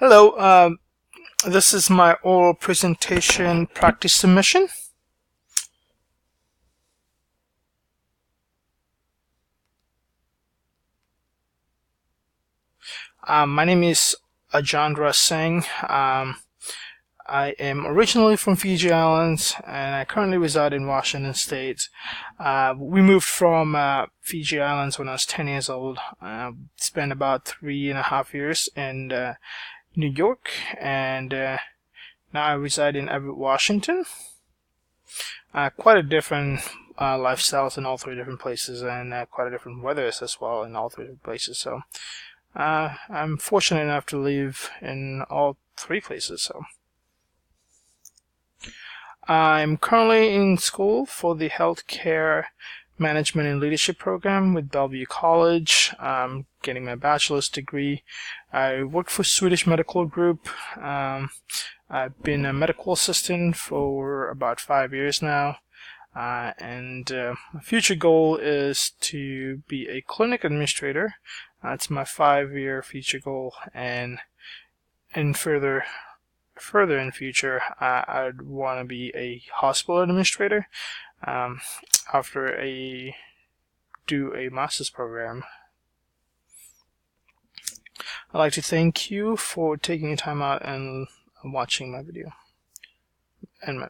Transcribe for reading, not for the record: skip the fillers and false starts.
Hello, this is my oral presentation practice submission. My name is Ajandra Singh. I am originally from Fiji Islands and I currently reside in Washington State. We moved from Fiji Islands when I was 10 years old. Spent about 3.5 years in New York, and now I reside in Everett, Washington. Quite a different lifestyles in all three different places, and quite a different weathers as well in all three different places. So I'm fortunate enough to live in all three places. So I'm currently in school for the Healthcare Management and Leadership program with Bellevue College. I'm getting my bachelor's degree. I work for Swedish Medical Group. I've been a medical assistant for about 5 years now. And my future goal is to be a clinic administrator. That's my 5-year future goal, and further in future, I'd want to be a hospital administrator after do a master's program. I'd like to thank you for taking your time out and watching my video and